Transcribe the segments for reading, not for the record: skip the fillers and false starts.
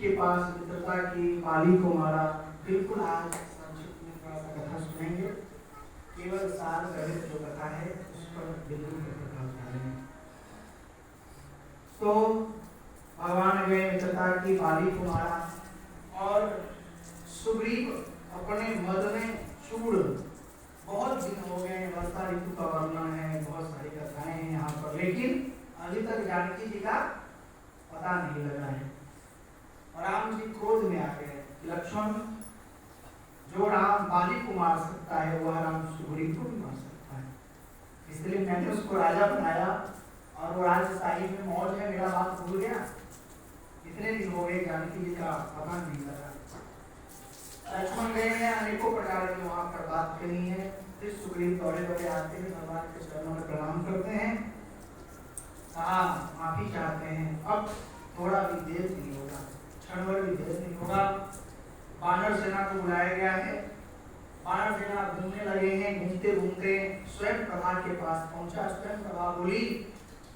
के पास मित्रता की पाली को मारा। बिल्कुल आज संक्षिप्त में थोड़ा सा कथा सुनेंगे, केवल सार गणित जो कथा है उस पर बिल्कुल प्रभाव डालेंगे। तो भगवान ने मित्रता की पाली को मारा और सुग्रीव अपने मद में चूड़, बहुत दिन हो गए, वर्षा ऋतु का वर्णन है, बहुत सारी कथाएं हैं यहाँ पर, लेकिन अभी तक जानकी जी का पता नहीं लगा है। राम जी क्रोध में आ गए, लक्ष्मण जो राम बाली को मार सकता है वह राम सुग्रीव को भी मार सकता है, इसलिए मैंने उसको राजा बनाया और वो राजशाही में मौज है, मेरा बात भूल गया। इतने दिन हो गए जानकी जी का पता नहीं लगा। लक्ष्मण गए हैं, अनेकों प्रकार की वहां पर बात कही है। फिर सुग्रीव दौड़े दौड़े आते हैं, भगवान के चरणों में प्रणाम करते हैं, कहा माफी चाहते हैं, अब थोड़ा भी देर नहीं होगा, क्षण भर भी देर नहीं होगा। वानर सेना को बुलाया गया है, वानर सेना घूमने लगे हैं, घूमते घूमते स्वयं प्रभा के पास पहुंचा। स्वयं प्रभा बोली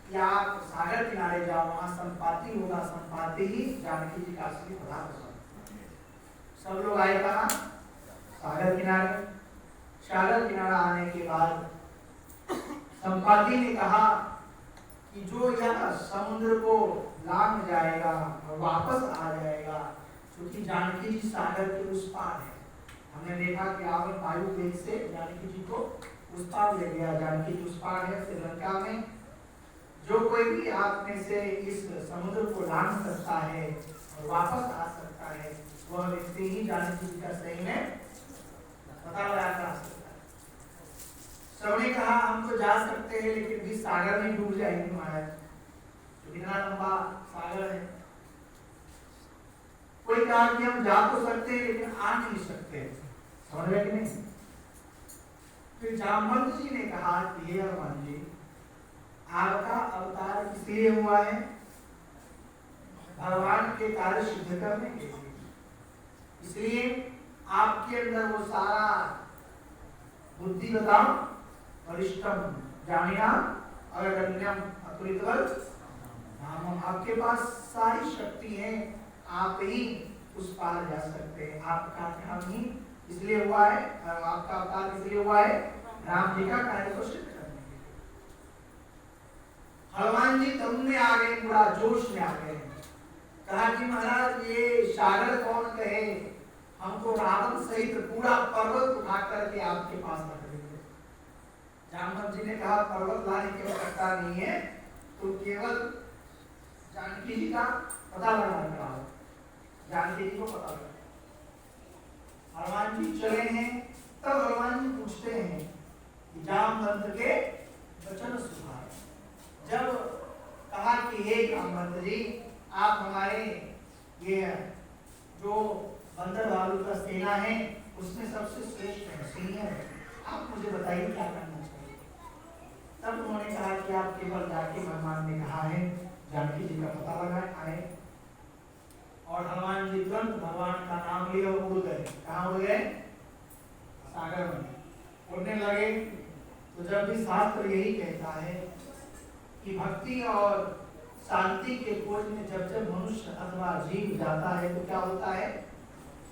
कि आप सागर किनारे जाओ, वहां संपाति होगा, संपाति ही जानकी जी का असली प्रधान होगा। सब लोग आए कहा सागर किनारे। सागर किनारा आने के बाद संपाति ने कहा कि जो यह समुद्र को लांग जाएगा और वापस आ जाएगा, क्योंकि जानकी जी सागर के उस पार है। हमने देखा कि रावण वायु वेग से जानकी जी को उस पार ले गया, जानकी जी उस पार है श्रीलंका में। जो कोई भी आप में से इस समुद्र को लांग सकता है और वापस आ सकता है, वह व्यक्ति ही जानकी जी का सही में पता लगा सकता है। सबने कहा हम तो जा सकते हैं, लेकिन भी सागर में डूब जाएंगे महाराज, तो इतना लंबा सागर है। कोई कहा कि हम जा तो सकते हैं लेकिन आ नहीं सकते, समझ रहे कि नहीं। फिर जामवंत जी ने कहा कि हे हनुमान जी, आपका अवतार इसलिए हुआ है भगवान के कार्य सिद्ध करने के लिए, इसलिए आपके अंदर वो सारा बुद्धि बताओ, वरिष्ठम जामिना अगण्यम अतुलितवल, आपके पास सारी शक्ति है, आप ही उस पार जा सकते हैं। आपका काम ही इसलिए हुआ है, आपका अवतार इसलिए हुआ है राम जी का कार्य को सिद्ध करने के लिए। हनुमान जी दम में आ गए, पूरा जोश में आ गए, कहा कि महाराज ये सागर कौन कहे, हमको रावण सहित पूरा पर्वत उठा करके आपके पास रख देंगे। जामवंत जी ने कहा पर्वत लाने की आवश्यकता नहीं है, तो केवल जानकी जी का पता लगाना पड़ा, जानकी जी को पता लगा। हनुमान जी चले हैं, तब हनुमान जी पूछते हैं कि जामवंत के वचन सुधार। जब कहा कि हे जामवंत जी, आप हमारे ये जो बंदर भालू का सेना है उसमें सबसे श्रेष्ठ है, सीनियर है, आप मुझे बताइए क्या करना चाहिए। तब उन्होंने कहा कि आप केवल जाके भगवान ने कहा है जानकी जी का पता लगाए आए, और हनुमान जी तुरंत भगवान का नाम लिए और उड़ गए। कहाँ उड़ गए? सागर में उड़ने लगे। तो जब भी शास्त्र यही कहता है कि भक्ति और शांति के खोज में जब जब मनुष्य अथवा जीव जाता है तो क्या होता है,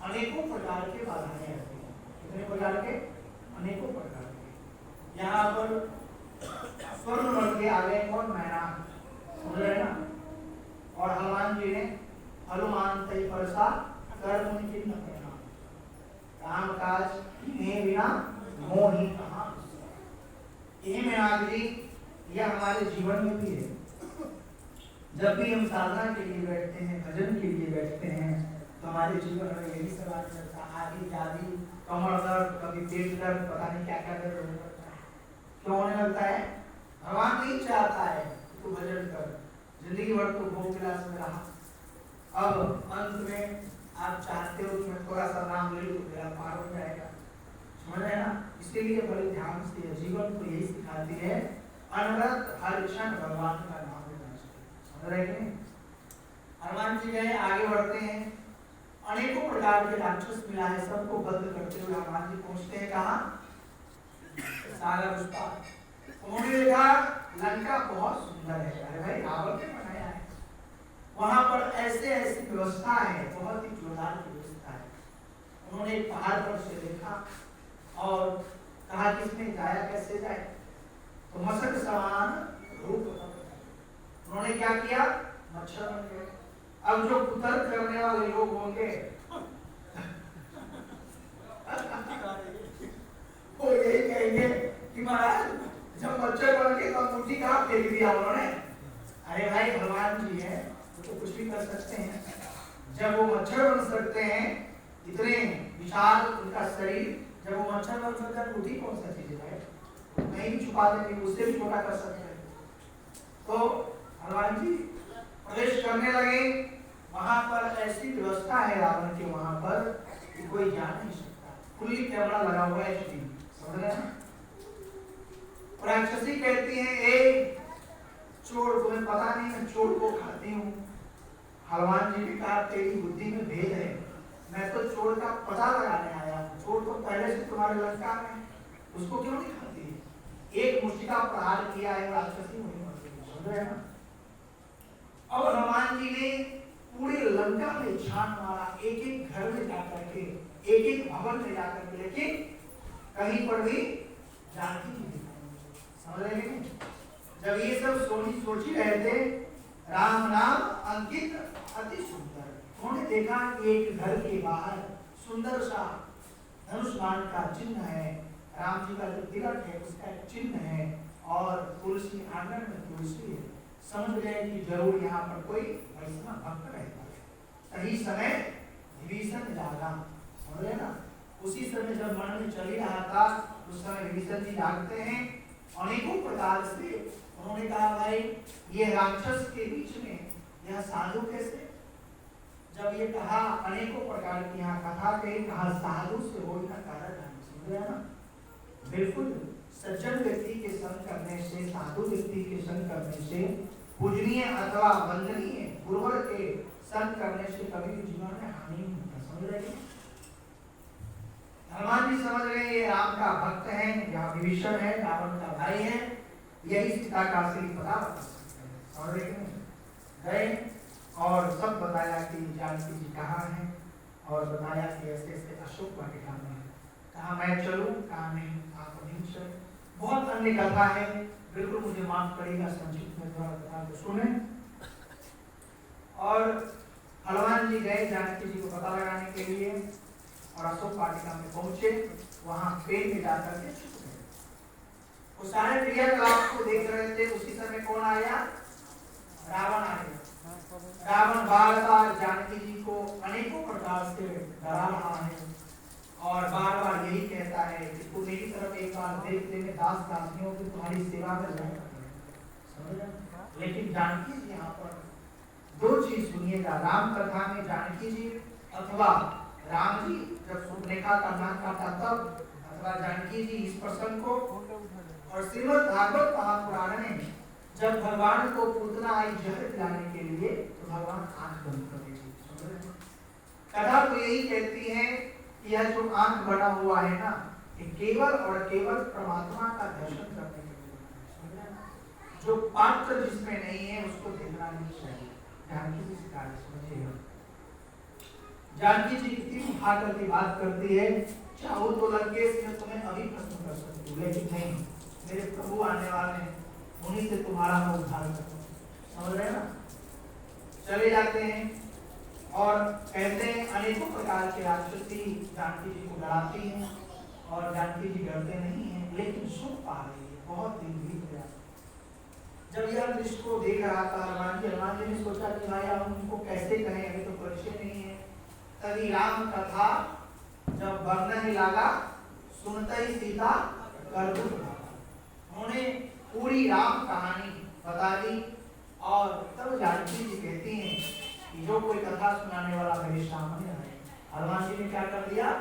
अनेकों प्रकार के बाधाएं आती हैं। कितने प्रकार के? अनेकों प्रकार के। यहाँ पर स्वर्ण बन के आ गए कौन? मैना, समझ रहे ना। और हनुमान जी ने हनुमान तय परसा कर मुनि किन न प्रणाम, काम काज कीन्हे बिना मोहि कहाँ। ये मीनाक्षी यह हमारे जीवन में भी है। जब भी हम साधना के लिए बैठते हैं, भजन के लिए बैठते हैं, तो हमारे जीवन में यही सवाल चलता है, आदि जाति, कमर दर्द, कभी पेट दर्द, पता नहीं क्या क्या दर्द होने लगता है। क्यों होने लगता है? भगवान नहीं चाहता है तू भजन कर, जिंदगी भर तो भोग विलास में रहा, अब अंत में आप चाहते हो कि मैं थोड़ा सा नाम ले लूं तो मेरा पार हो जाएगा, समझ रहे ना। इसीलिए बड़े ध्यान से जीवन को यही सिखाती है, अनवरत हर क्षण भगवान का नाम लेना चाहिए, समझ रहे कि नहीं। हनुमान जी गए, आगे बढ़ते हैं, अनेकों प्रकार के राक्षस मिला है, सबको बंद करते हुए हनुमान जी पहुंचते हैं कहाँ? सागर उस पार। उन्होंने देखा लंका बहुत सुंदर है। अरे भाई रावण ने बनाया है, वहां पर ऐसे ऐसी व्यवस्था है, बहुत ही जोरदार व्यवस्था है। उन्होंने एक पहाड़ पर से देखा और कहा कि इसमें जाया कैसे जाए, तो मशक समान रूप। उन्होंने क्या किया, मच्छर बन गए। अब जो कुतर्क करने वाले लोग होंगे वो यही कहेंगे कि महाराज जब मच्छर बन गए तो अंगूठी कहाँ फेंक दिया उन्होंने। अरे भाई भगवान जी है, वो तो कुछ भी कर सकते हैं। जब वो मच्छर बन सकते हैं, इतने विशाल उनका शरीर, जब वो मच्छर बन सकता है, अंगूठी कौन सा चीज है, कहीं भी छुपा देंगे, उससे भी छोटा कर सकते हैं। तो भगवान जी प्रवेश करने लगे। वहां पर ऐसी व्यवस्था है रावण के वहां पर कि कोई जा नहीं सकता। खुली कैमरा लगा हुआ है, समझ रहे हैं। राक्षसी कहती है, ए चोर, तुम्हें पता नहीं मैं चोर को खाती हूँ। हनुमान जी ने कहा, तेरी बुद्धि में भेद है, मैं तो चोर का पता लगाने आया हूँ। चोर तो पहले से तुम्हारे लंका में, उसको क्यों नहीं खाती। एक मुष्टिका प्रहार किया है, राक्षसी वहीं मर गई, समझ रहे हैं ना। अब हनुमान जी ने पूरे लंका में छान मारा, एक एक घर में जाकर के, एक एक भवन में जाकर के, लेकिन कहीं पर भी जानकी जी नहीं, समझ रहे हैं। जब ये सब सोची रहे थे, राम नाम अंकित अति सुंदर, उन्होंने देखा कि एक घर के बाहर सुंदर सा धनुष बाण का चिन्ह है, राम जी का जो तिलक है उसका एक चिन्ह है, और तुलसी आंगन में तुलसी है। समझ गए कि जरूर यहाँ पर कोई वैष्णव भक्त रहता है। सही समय विभीषण जागा, समझ रहे ना। उसी समय जब मन में चल ही रहा था, उस समय विभीषण जी जागते हैं। अनेकों प्रकार से उन्होंने कहा, भाई ये राक्षस के बीच में यह साधु कैसे। जब ये कहा, अनेकों प्रकार की यहाँ कथा कही, कहा साधु से हो ना कारण, समझ रहे ना। बिल्कुल सज्जन व्यक्ति के संग करने से, साधु व्यक्ति के संग करने से, पूजनीय अथवा वंदनीय गुरुवर के संग करने से कभी भी जीवन में हानि नहीं होता, समझ रहे हैं। हनुमान जी समझ रहे ये राम का भक्त है, या विभीषण है, रावण का भाई है, यही सीता का असली पता बता सकते हैं, समझ रहे हैं। गए और सब बताया कि जानकी जी कहाँ है, और बताया कि ऐसे ऐसे अशोक वाटिका में है। कहा मैं चलूं, कहा नहीं आप नहीं चले। बहुत अन्य कथा है, बिल्कुल मुझे माफ करेगा, संक्षिप्त में द्वारा बता दो, सुने। और हनुमान जी गए जानकी जी को पता लगाने के लिए, और अशोक वाटिका में पहुंचे। वहां पेड़ में जाकर के छुप गए। वो सारे क्रियाकलाप को देख रहे थे। उसी समय कौन आया, रावण आया। रावण बार बार जानकी जी को अनेकों प्रकार से डरा रहा है, और बार बार यही कहता है कि तू मेरी तरफ एक बार देख ले, मैं दास दासियों की तुम्हारी सेवा कर जाऊंगा। लेकिन जानकी जी यहाँ पर दो चीज सुनिएगा, राम कथा में जानकी जी अथवा राम जी जब सुर्पनेखा का नाक काटा तब, अथवा जानकी जी इस प्रसंग को। और श्रीमद् भागवत महापुराण में जब भगवान को पूतना आई जहर पिलाने के लिए, तो भगवान आंख बंद कर देती। कथा तो यही कहती है कि यह जो आंख बना हुआ है ना, ये केवल और केवल परमात्मा का दर्शन करने के लिए। जो पात्र जिसमें नहीं है उसको देखना नहीं चाहिए। जानकी जी सिखा रही, समझिएगा। जानकी जी कितनी उठा करके बात करती है, चाहो तो लंकेश में तुम्हें अभी प्रश्न कर सकती हूँ, लेकिन नहीं, मेरे प्रभु आने वाले हैं, उन्हीं से तुम्हारा मैं उद्धार करूँ, समझ रहे ना। चले जाते हैं और कहते हैं अनेकों प्रकार के राक्षसी जानकी जी को डराती हैं, और जानकी जी डरते नहीं हैं, लेकिन सुख पा रही है। बहुत दिन बीत गया। जब यह दृश्य को देख रहा था हनुमान जी ने सोचा कि भाई हम उनको कैसे कहें, अभी तो परिचय नहीं है। तभी राम कथा जब वर्णन लगा, सुनते ही सीता कर दो। उन्होंने पूरी राम कहानी बता दी, और तब जानकी जी कहती हैं कि जो कोई कथा सुनाने वाला मेरे सामने आए। हनुमान जी ने क्या कर दिया,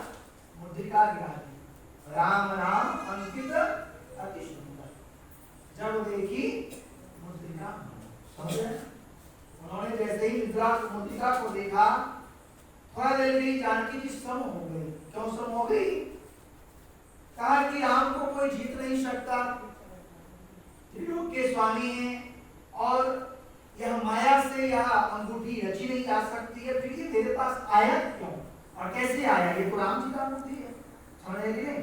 मुद्रिका गिरा दी, राम नाम अंकित अति सुंदर। जब देखी मुद्रिका, समझे। उन्होंने जैसे ही मुद्रिका को देखा, थोड़ा देर में जानकी जी सम हो गई। क्यों सम हो गई, कहा कि राम को कोई जीत नहीं सकता, त्रिलोक के स्वामी हैं, और यह माया से यह अंगूठी रची नहीं जा सकती है, फिर ये तेरे पास आया क्यों और कैसे आया? ये तो राम जी का मूर्ति है, समझ रहे कि नहीं?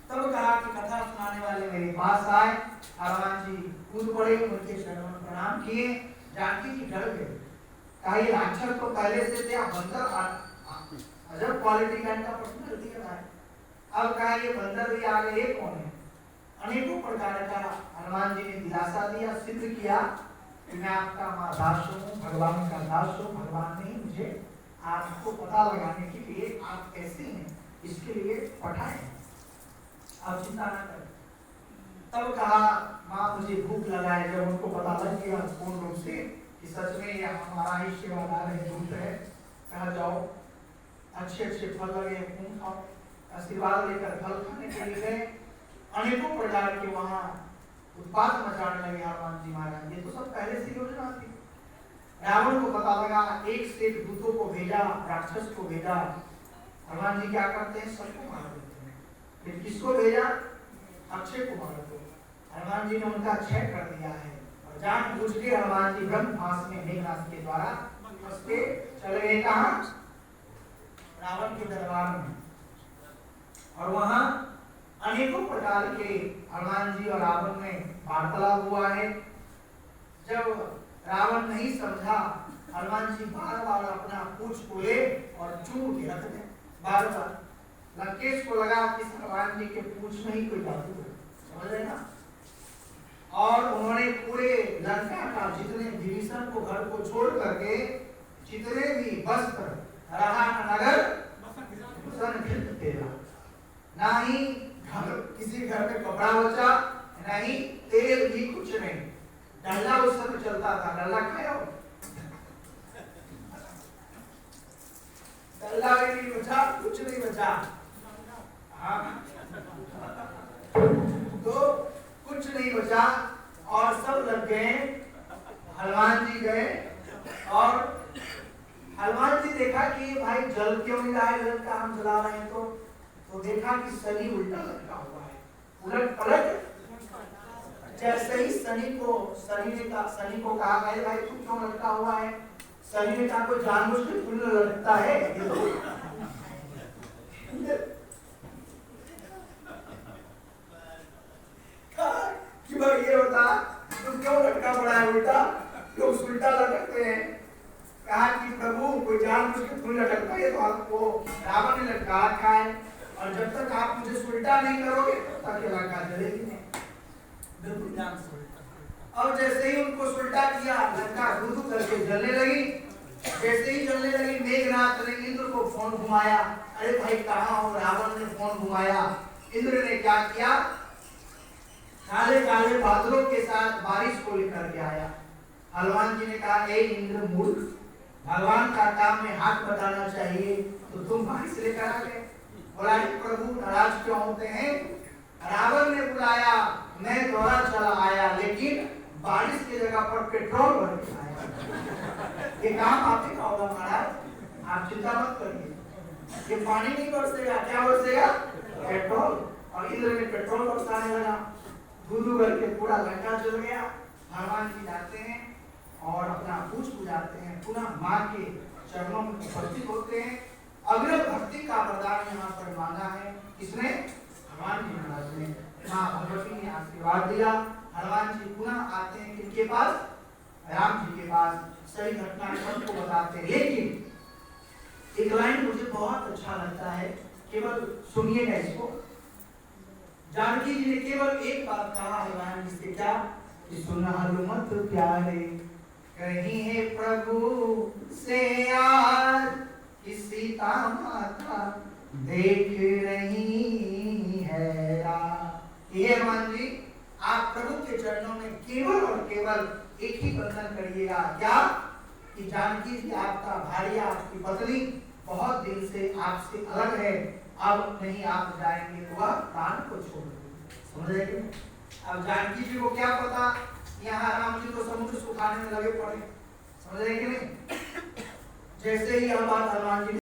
तब कहा कि कथा सुनाने वाले मेरे पास आए, हनुमान जी कूद पड़े, उनके चरणों में प्रणाम किए। जानकी जी डर गए, कहा ये राक्षस तो पहले से थे, बंदर अजब क्वालिटी का इनका पर्सनैलिटी है। अब कहा ये बंदर भी आ गए, ये कौन है? अनेकों प्रकार का हनुमान जी ने दिलासा दिया, सिद्ध किया कि मैं आपका दास हूँ, भगवान का दास हूँ। भगवान ने मुझे आपको पता लगाने के लिए आप कैसे हैं इसके लिए पठाए, आप चिंता ना करें। तब कहा माँ मुझे भूख लगा है। जब उनको पता लग गया पूर्ण रूप से कि सच में यह हमारा ही सेवादार है, दूत है, कहा जाओ अच्छे अच्छे फल लगे खून खाओ। आशीर्वाद लेकर फल खाने के लिए गए। अनेकों प्रकार के वहाँ उत्पात मचाने लगे हनुमान जी महाराज। ये तो सब पहले से योजना थी। रावण को पता लगा, एक से दूतों को भेजा, राक्षस को भेजा। हनुमान जी क्या करते हैं? सबको मार देते हैं। फिर किसको भेजा? अक्षय को मार दो। हनुमान जी ने उनका क्षय कर दिया है और जानबूझ के हनुमान जी ब्रह्मास्त्र में मेघनाद के द्वारा फंस के चले गए। कहाँ? रावण के दरबार में। और वहां अनेकों प्रकार के हनुमान जी और रावण में वार्तालाप हुआ है। जब रावण नहीं समझा, हनुमान जी बार बार अपना पूंछ खोले और चूम के रख दे। बार बार लंकेश को लगा कि हनुमान जी के पूंछ में ही कोई जादू है, समझ रहे ना? और उन्होंने पूरे लंका का जितने विभीषण को घर को छोड़ करके जितने भी वस्त्र रहा नगर ना ही घर, किसी घर में कपड़ा बचा, ना ही तेल भी, कुछ नहीं। डल्ला उस समय चलता था, डल्ला खाया हो? डल्ला भी नहीं बचा, कुछ नहीं बचा। हाँ तो कुछ नहीं बचा और सब लग गए। हनुमान जी गए और हनुमान जी देखा कि भाई जल क्यों नहीं रहा है, जल का हम जला रहे हैं। तो देखा कि शनि उल्टा लटका हुआ है, उलट पलट। जैसे ही शनि को कहा गया भाई तू क्यों लटका हुआ है? शनि ने कहा कोई जानबूझ के फूल लटकता है कि भाई ये बता तू क्यों लटका पड़ा है उल्टा? लोग उल्टा लटकते हैं। कहा कि प्रभु कोई जानबूझ के फूल लटकता है तो आपको रावण ने लटका रखा है और जब तक आप मुझे उल्टा नहीं करोगे तब तक ये लंका जलेगी नहीं। बिल्कुल ध्यान से। अब जैसे ही उनको उल्टा किया, लंका धू करके जलने लगी। जैसे ही जलने लगी, मेघनाथ ने इंद्र को फोन घुमाया, अरे भाई कहाँ हो? रावण ने फोन घुमाया। इंद्र ने क्या किया? काले काले बादलों के साथ बारिश को लेकर के आया। हनुमान जी ने कहा ए इंद्र मूर्ख, भगवान का काम में हाथ बटाना चाहिए तो तुम बारिश लेकर आ गए। बोला प्रभु नाराज क्यों होते हैं? रावण ने बुलाया, मैं द्वारा चला आया, लेकिन बारिश की जगह पर पेट्रोल भर के आया। ये काम आप ही का होगा महाराज, आप चिंता मत करिए। ये पानी नहीं बरसेगा, क्या बरसेगा? पेट्रोल। और इंद्र ने पेट्रोल बरसाने लगा, धू करके पूरा लंका जल गया। हनुमान जी जाते हैं और अपना पूछ बुझाते हैं, पुनः माँ के चरणों में उपस्थित होते हैं। अग्र भक्ति का वरदान यहाँ पर मांगा है किसने? हनुमान जी महाराज ने। माँ भगवती ने आशीर्वाद दिया। हनुमान जी पुनः आते हैं किनके पास? राम जी के पास। सही घटनाक्रम को बताते हैं, लेकिन एक लाइन मुझे बहुत अच्छा लगता है, केवल सुनिएगा इसको। जानकी जी ने केवल एक बात कहा हनुमान जी से, क्या? कि सुना हनुमत प्यारे कहीं है प्रभु से आज कि सीता माता देख रही है। ये हनुमान जी आप प्रभु के चरणों में केवल और केवल एक ही बंधन करिएगा, क्या? कि जानकी जी आपका भाई, आपकी पत्नी बहुत दिन से आपसे अलग है, अब नहीं आप जाएंगे तो वह प्राण को छोड़ देंगे। समझ रहे? अब जानकी जी को क्या पता यहाँ राम जी तो समुद्र सुखाने में लगे पड़े, समझ रहे कि नहीं? जैसे ही यह बात हनुमान जी